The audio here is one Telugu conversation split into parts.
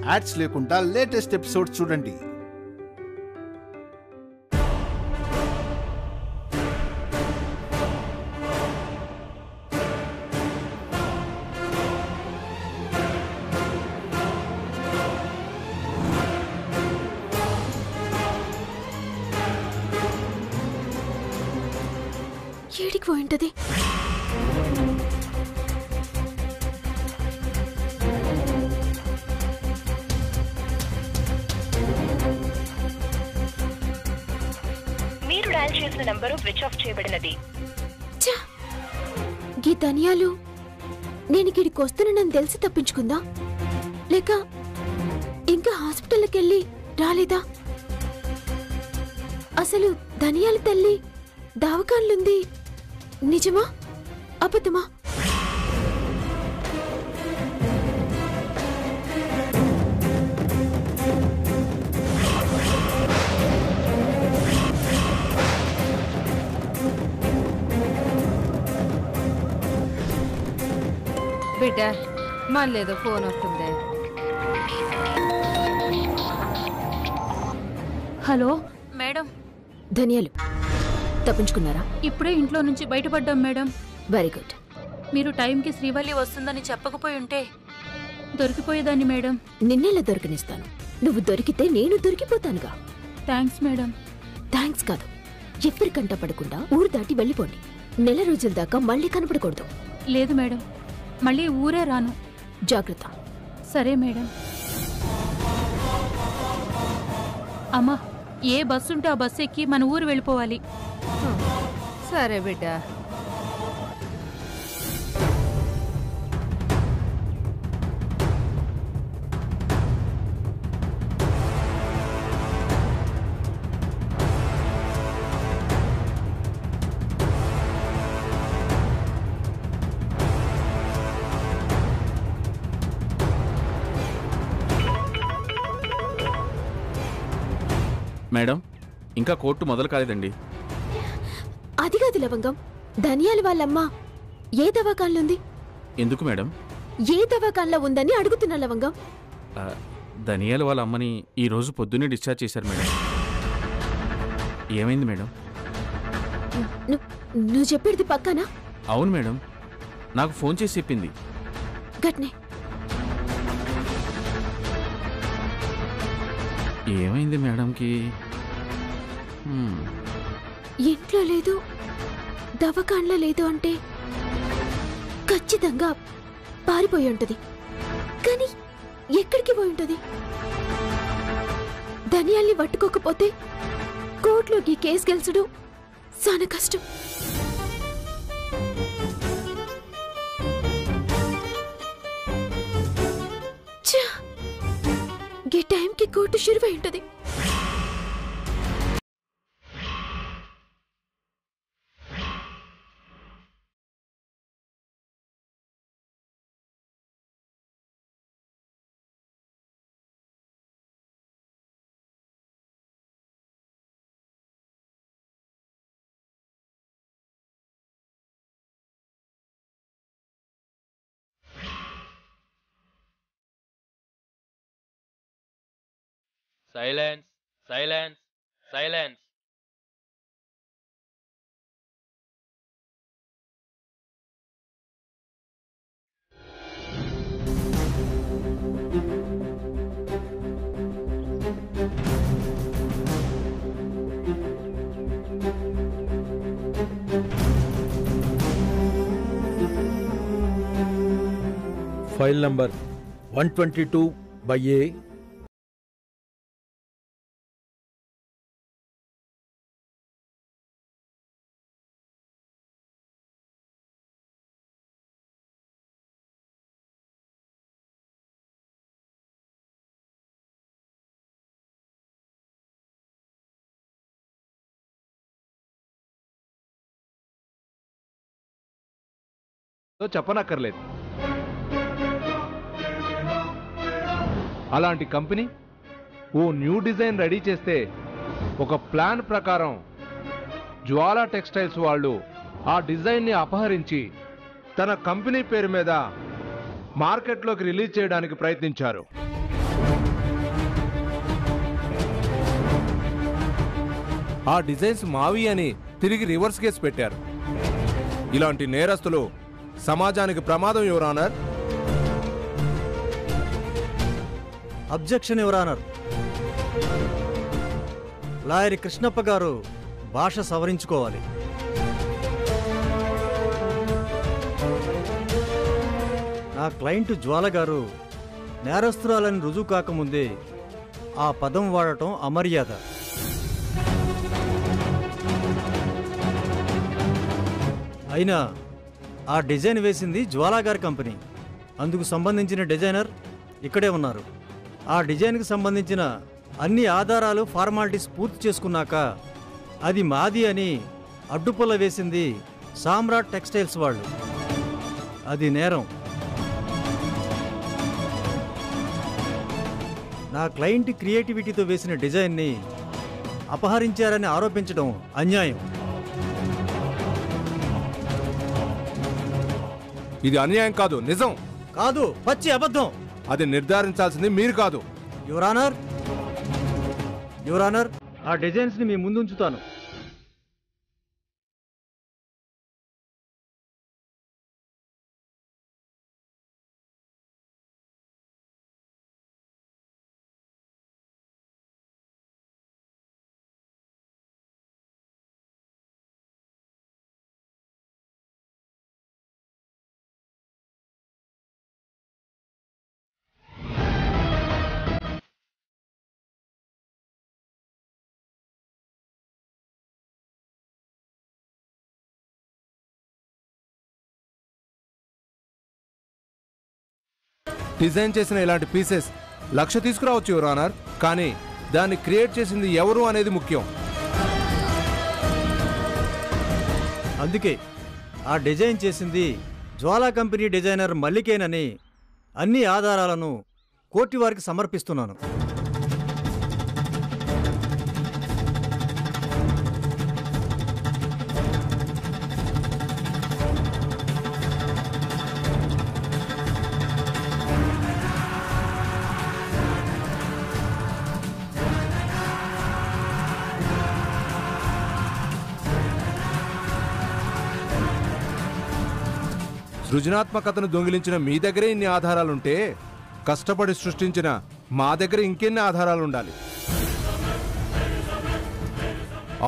యాడ్స్ లేకుండా లేటెస్ట్ ఎపిసోడ్స్ చూడండి. ఏడికి పోయింటది? మీరు డయల్ చేసిన నంబరు స్విచ్ ఆఫ్ చేయబడినది. గీ ధనియాలు నేను ఇక్కడికి వస్తున్నానని తెలిసి తప్పించుకుందా, లేక ఇంకా హాస్పిటల్కి వెళ్ళి రాలేదా? అసలు ధనియాల తల్లి దావకాన్లుంది నిజమా అబద్ధమా? బిడ్డ మళ్ళేదో ఫోన్ వస్తుంది. Hello madam. ధనియాలు తప్పించుకున్నారా? ఇప్పుడే ఇంట్లో నుంచి బయటపడ్డాం మేడం. Very good. మీరు టైంకి శ్రీవల్లి వస్తుందని చెప్పకపోయి ఉంటే దొరికిపోయేదాన్ని మేడం. నిన్నెలా దొరికినిస్తాను? నువ్వు దొరికితే నేను దొరికిపోతానుగా. Thanks madam. థ్యాంక్స్ కాదు, ఎవరికంట పడకుండా ఊరు దాటి వెళ్ళిపోండి. నెల రోజుల దాకా మళ్ళీ కనపడకూడదు. లేదు మేడం, మళ్ళీ ఊరే రాను. జాగ్రత్త. సరే మేడం. అమ్మా, ఏ బస్సు ఉంటే ఆ బస్సు ఎక్కి మన ఊరు వెళ్ళిపోవాలి. సరే బిడ్డ. మేడం, ఇంకా కోర్టు మొదలు కాలేదండి. అది కాదు లవంగం, ధనియాల వాళ్ళమ్మ ఏ దవాఖాన్లుంది? ఎందుకు మేడం? ఏ దవాఖాన్లో ఉందని అడుగుతున్నా లవంగం. ధనియాల వాళ్ళ అమ్మని ఈరోజు పొద్దున్నే డిశ్చార్జ్ చేశారు మేడం. ఏమైంది మేడం? నువ్వు చెప్పేది పక్కానా? అవును మేడం, నాకు ఫోన్ చేసి చెప్పింది. గట్నే. ఏమైంది మేడంకి? ఇంట్లో లేదు, దవాఖాన్లో లేదు అంటే ఖచ్చితంగా పారిపోయి ఉంటది. కానీ ఎక్కడికి పోయి ఉంటది? ధనియాల్ని పట్టుకోకపోతే కోర్టులోకి కేసు గెలిచడం చాలా కష్టం. ఈ టైంకి కోర్టు షురువై ఉంటది. Silence, silence, silence. File number 122/A. చెప్పనక్కర్లేదు. అలాంటి కంపెనీ ఓ న్యూ డిజైన్ రెడీ చేస్తే ఒక ప్లాన్ ప్రకారం జ్వాలా టెక్స్టైల్స్ వాళ్ళు ఆ డిజైన్ని అపహరించి తన కంపెనీ పేరు మీద మార్కెట్లోకి రిలీజ్ చేయడానికి ప్రయత్నించారు. ఆ డిజైన్స్ మావి అని తిరిగి రివర్స్ కేసు పెట్టారు. ఇలాంటి నేరస్తులు సమాజానికి ప్రమాదం, your honour. Objection, your honour. Lawyer Krishnappa గారు భాష సవరించుకోవాలి. నా క్లయింట్ జ్వాల గారు నేరస్తురాలని రుజువు కాకముందే ఆ పదం వాడటం అమర్యాద. అయినా ఆ డిజైన్ వేసింది జ్వాలా గారి కంపెనీ. అందుకు సంబంధించిన డిజైనర్ ఇక్కడే ఉన్నారు. ఆ డిజైన్కి సంబంధించిన అన్ని ఆధారాలు, ఫార్మాలిటీస్ పూర్తి చేసుకున్నాక అది మాది అని అడ్డుపుల్ల వేసింది సామ్రాట్ టెక్స్టైల్స్ వాళ్ళు. అది నేరం. నా క్లయింట్ క్రియేటివిటీతో వేసిన డిజైన్ని అపహరించారని ఆరోపించడం అన్యాయం. ఇది అన్యాయం కాదు, నిజం. కాదు, పచ్చి అబద్ధం. అది నిర్ధారించాల్సింది మీరు కాదు. యువర్ ఆనర్, యువర్ ఆనర్, ఆ డిజైన్స్ని మీ ముందు ఉంచుతాను. డిజైన్ చేసిన ఇలాంటి పీసెస్ 1,00,000 తీసుకురావచ్చు, యువర్ ఆనర్. కానీ దాన్ని క్రియేట్ చేసింది ఎవరు అనేది ముఖ్యం. అందుకే ఆ డిజైన్ చేసింది జ్వాలా కంపెనీ డిజైనర్ మల్లికేనని అన్ని ఆధారాలను కోర్టు వారికి సమర్పిస్తున్నాను. సృజనాత్మకతను దొంగిలించిన మీ దగ్గరే ఇన్ని ఆధారాలుంటే కష్టపడి సృష్టించిన మా దగ్గర ఇంకెన్ని ఆధారాలు ఉండాలి?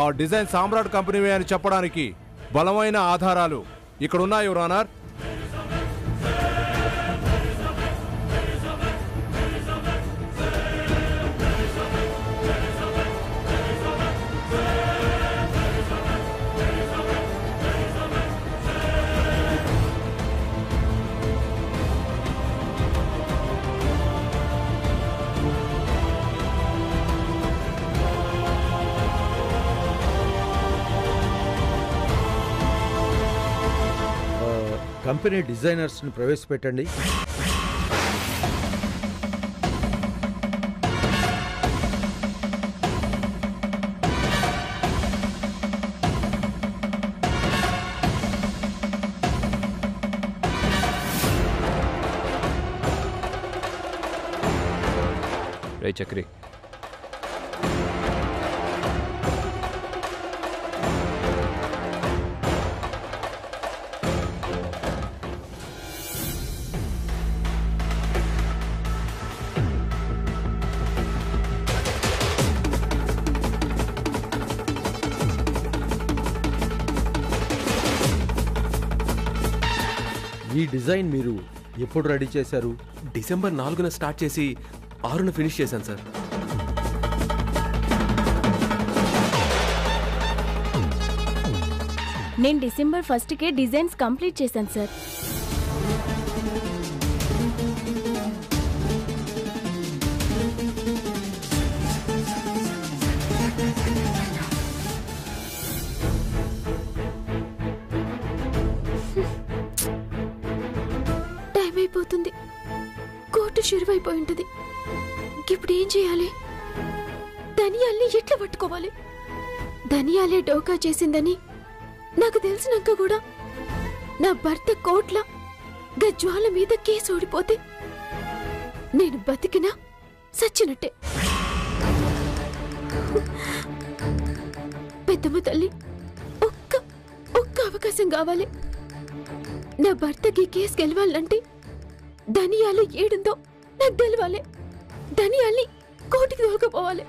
ఆ డిజైన్ సామ్రాట్ కంపెనీవే అని చెప్పడానికి బలమైన ఆధారాలు ఇక్కడున్నాయి, యువర్ ఆనర్. కంపెనీ డిజైనర్స్ని ప్రవేశపెట్టండి. రే చక్రి, ఈ డిజైన్ మీరు ఎప్పుడు రెడీ చేశారు? డిసెంబర్ 4న స్టార్ట్ చేసి 6న ఫినిష్ చేశాను సార్. నేను డిసెంబర్ 1కే డిజైన్స్ కంప్లీట్ చేశాను సార్. టైం అయిపోతుంది. కోర్టు షురువైపోయి ఉంటుంది. ఇప్పుడు ఏం చేయాలి? ధనియాల్ని ఎట్లా పట్టుకోవాలి? ధనియాలే డోకా చేసిందని నాకు తెలిసినాక కూడా నా భర్త కోట్ల గజ్వాల మీద కేసు ఓడిపోతే నేను బతికినా సచ్చినట్టే. పెద్దమ్మ తల్లి, ఒక్క అవకాశం కావాలి. నా భర్తకి కేసు గెలవాలంటే ధనియాలు ఏడుందో నాకు తెలవాలి. ధనియాల్ని కోటికి దోకపోవాలి.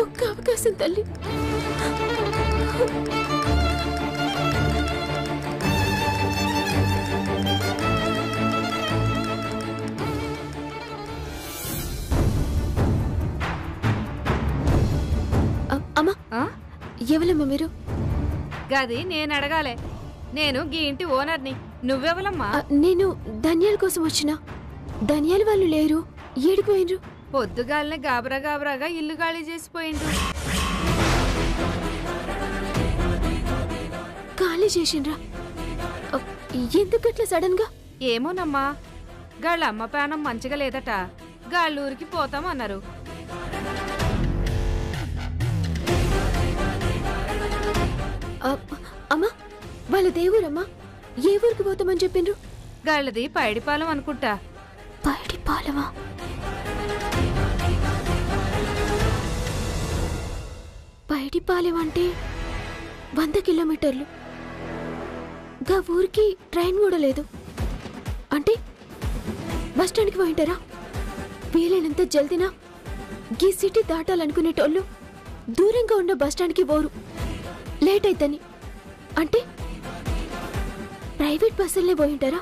ఒక్క అవకాశం తల్లి. అమ్మా, ఎవలమ్మా మీరు? గది నేను అడగాలే. నేను గీ ఇంటి ఓనర్ని. నువ్వెవలమ్మా? నేను ధనియాల కోసం వచ్చిన. ధనియాల వాళ్ళు లేరు, ఏడిపోయినరు. పొద్దుగాలనే గాబరాగా ఇల్లు ఖాళీ చేసిపోయిండ్రు. ఖాళీ చేసిండ్రా? ఎందుకట్లా సడన్ గా? ఏమోనమ్మా, గాళ్ళ అమ్మ ప్రాణం మంచిగా లేదట. గాళ్ళూరికి పోతామన్నారు. అమ్మా, వాళ్ళ దేవురమ్మా, ఏ ఊరికి పోతామని చెప్పిండ్రు? గాళ్ళది పైడిపాలెం అనుకుంటా. పైడిపాలెమా? పైడిపాలెం అంటే 100 కిలోమీటర్లు. గా ఊరికి ట్రైన్ కూడా లేదు. అంటే బస్టాండ్కి పోయింటారా? వీలైనంత జల్దినా గీ సిటీ దాటాలనుకునేటోళ్ళు దూరంగా ఉన్న బస్టాండ్కి పోరు, లేట్ అయితని. అంటే ప్రైవేట్ బస్సులనే పోయింటారా?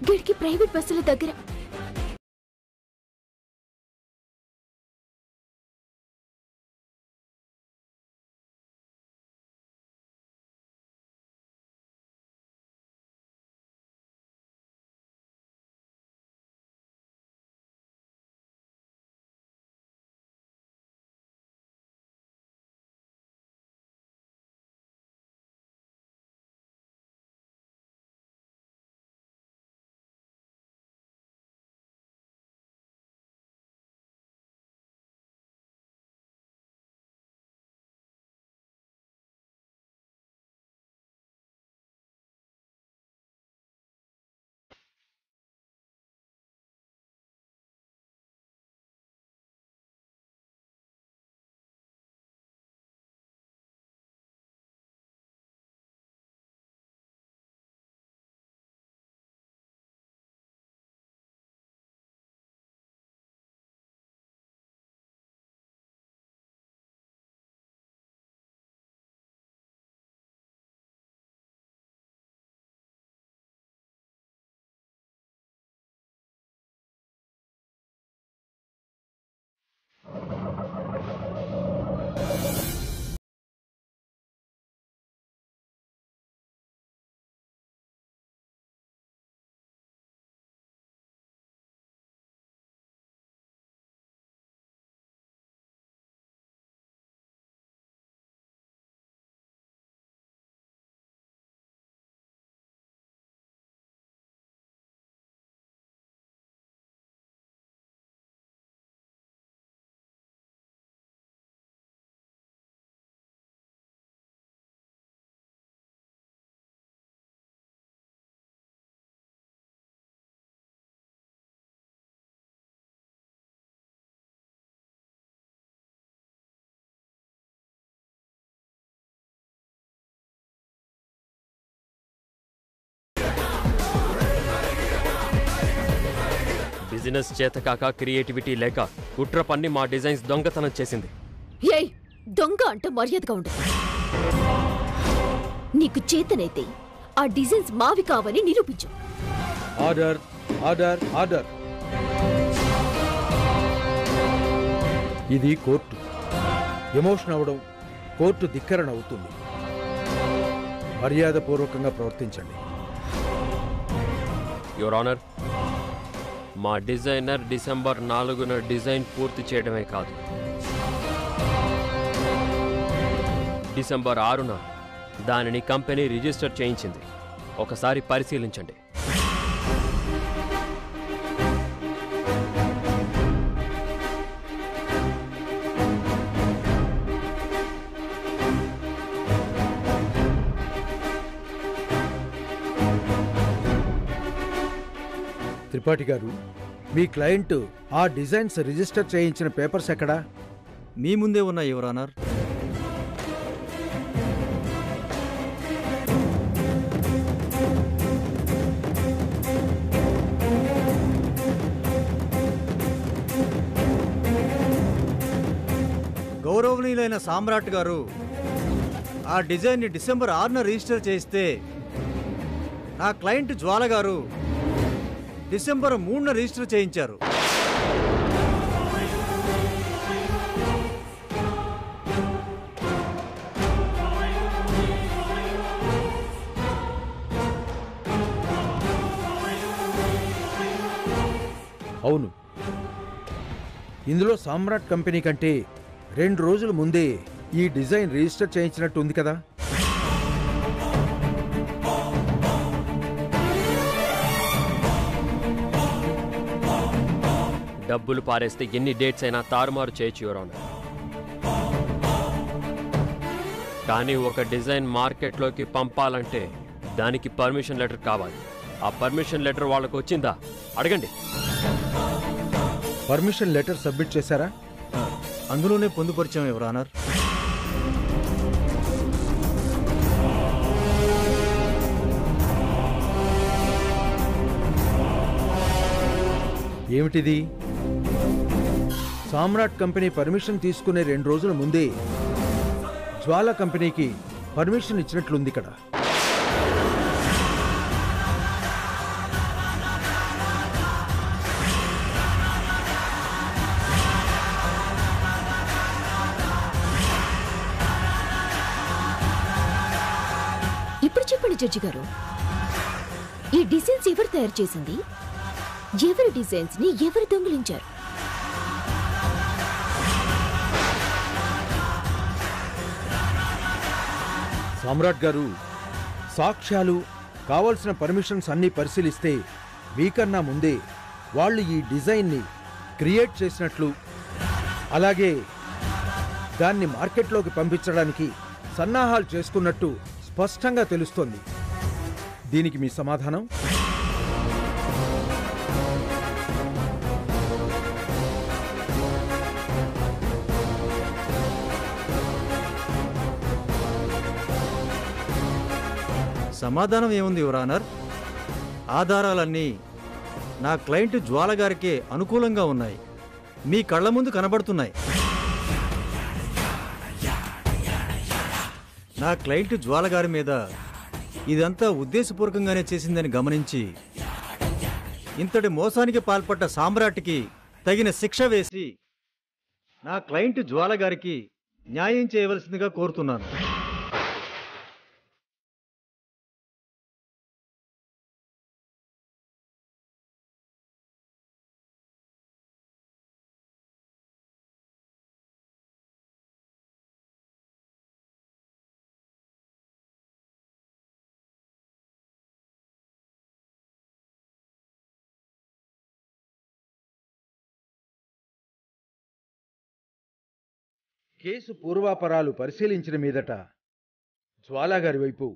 గిడికి ప్రైవేట్ బస్సుల దగ్గర బిజినెస్ చేత కాక క్రియేటివిటీ లేక కుట్ర పన్ని మా డిజైన్స్ దొంగతనం చేసింది. ఏయ్, దొంగ అంటే మర్యాదగా ఉండదు. నీకు చేతనైతే ఆ డిజైన్స్ మావి కావని నిరూపించు. Order order order. ఇది కోర్టు. ఎమోషన్ అవడం కోర్టు ధిక్కరణ అవుతుంది. మర్యాదపూర్వకంగా ప్రవర్తించండి. యువర్ ఆనర్, మా డిజైనర్ డిసెంబర్ 4న డిజైన్ పూర్తి చేయడమే కాదు, డిసెంబర్ 6న దానిని కంపెనీ రిజిస్టర్ చేయించింది. ఒకసారి పరిశీలించండి. త్రిపాఠి గారు, మీ క్లయింట్ ఆ డిజైన్స్ రిజిస్టర్ చేయించిన పేపర్స్ ఎక్కడా? మీ ముందే ఉన్నాయి యువర్ ఆనర్. గౌరవనీయులైన సామ్రాట్ గారు ఆ డిజైన్ని డిసెంబర్ 6న రిజిస్టర్ చేయిస్తే నా క్లయింట్ జ్వాల గారు డిసెంబర్ 3న రిజిస్టర్ చేయించారు. అవును, ఇందులో సామ్రాట్ కంపెనీ కంటే 2 రోజుల ముందే ఈ డిజైన్ రిజిస్టర్ చేయించినట్టు ఉంది కదా? డబ్బులు పారేస్తే ఎన్ని డేట్స్ అయినా తారుమారు చేయొచ్చు యువర్ ఆనర్. కానీ ఒక డిజైన్ మార్కెట్లోకి పంపాలంటే దానికి పర్మిషన్ లెటర్ కావాలి. ఆ పర్మిషన్ లెటర్ వాళ్ళకు వచ్చిందా అడగండి. పర్మిషన్ లెటర్ సబ్మిట్ చేశారా? అందులోనే పొందుపరిచాం యువర్ ఆనర్. ఏమిటిది? సామ్రాట్ కంపెనీ పర్మిషన్ తీసుకునే 2 రోజుల ముందే జ్వాల కంపెనీకి పర్మిషన్ ఇచ్చినట్లుంది ఇక్కడ. ఇప్పుడు చెప్పండి జడ్జి గారు, ఈ డిజైన్స్ ఎవరు తయారు చేసింది? ఎవరి డిజైన్స్ ని ఎవరు దొంగిలించారు? సామ్రాట్ గారు, సాక్ష్యాలు, కావలసిన పర్మిషన్స్ అన్నీ పరిశీలిస్తే మీకన్నా ముందే వాళ్ళు ఈ డిజైన్ని క్రియేట్ చేసినట్లు, అలాగే దాన్ని మార్కెట్లోకి పంపించడానికి సన్నాహాలు చేసుకున్నట్టు స్పష్టంగా తెలుస్తోంది. దీనికి మీ సమాధానం? సమాధానం ఏముంది యువర్ ఆనర్? ఆధారాలన్నీ నా క్లయింట్ జ్వాల గారికే అనుకూలంగా ఉన్నాయి, మీ కళ్ళ ముందు కనబడుతున్నాయి. నా క్లయింట్ జ్వాల గారి మీద ఇదంతా ఉద్దేశపూర్వకంగానే చేసిందని గమనించి ఇంతటి మోసానికి పాల్పడ్డ సామ్రాట్కి తగిన శిక్ష వేసి నా క్లయింట్ జ్వాల గారికి న్యాయం చేయవలసిందిగా కోరుతున్నాను. కేసు పూర్వాపరాలు పరిశీలించిన మీదట జ్వాలా గారి వైపు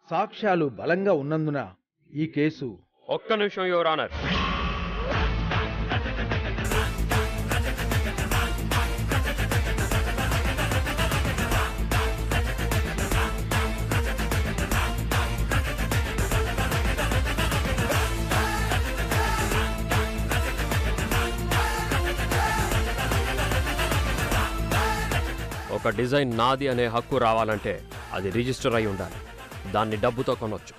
సాక్ష్యాలు బలంగా ఉన్నందున ఈ కేసు... ఒక్క నిమిషం యువర్ ఆనర్. ఒక డిజైన్ నాది అనే హక్కు రావాలంటే అది రిజిస్టర్ అయి ఉండాలి. దాన్ని డబ్బుతో కొనొచ్చు.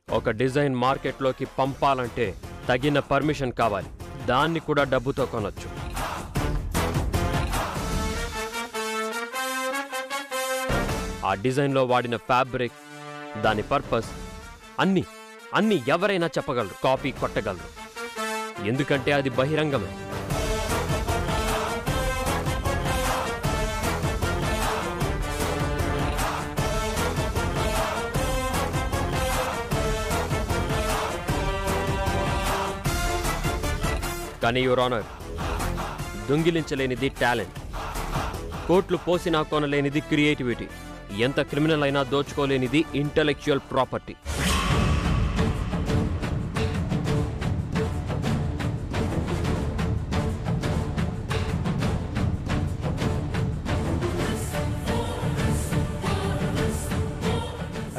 ఒక డిజైన్ మార్కెట్లోకి పంపాలంటే తగిన పర్మిషన్ కావాలి. దాన్ని కూడా డబ్బుతో కొనొచ్చు. ఆ డిజైన్లో వాడిన ఫ్యాబ్రిక్, దాని పర్పస్ అన్నీ ఎవరైనా చెప్పగలరు, కాపీ కొట్టగలరు. ఎందుకంటే అది బహిరంగమే. కానీ యువర్ ఆనర్, దొంగిలించలేనిది టాలెంట్, కోట్లు పోసినా కొనలేనిది క్రియేటివిటీ. ఎంత క్రిమినల్ అయినా దోచుకోలేనిది ఇంటెలెక్చువల్ ప్రాపర్టీ.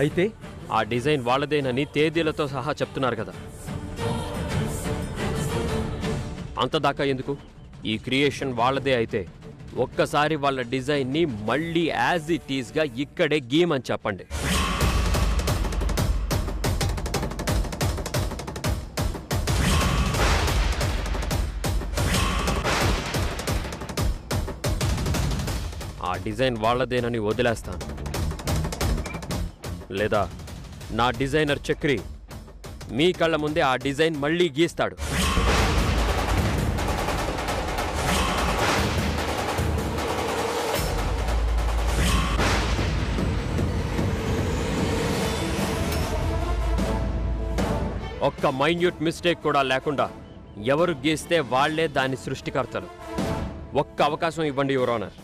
అయితే ఆ డిజైన్ వాళ్ళదేనని తేదీలతో సహా చెప్తున్నారు కదా. అంతదాకా ఎందుకు? ఈ క్రియేషన్ వాళ్ళదే అయితే ఒక్కసారి వాళ్ళ డిజైన్ని మళ్ళీ యాజ్ ఇట్ ఈస్గా ఇక్కడే గీయమని చెప్పండి. ఆ డిజైన్ వాళ్ళదేనని వదిలేస్తాను, లేదా నా డిజైనర్ చక్రి మీ కళ్ళ ముందే ఆ డిజైన్ మళ్ళీ గీస్తాడు. ఒక్క మైన్యూట్ మిస్టేక్ కూడా లేకుండా ఎవరు గీస్తే వాళ్లే దాని సృష్టికర్తలు. ఒక్క అవకాశం ఇవ్వండి యువర్ ఆనర్.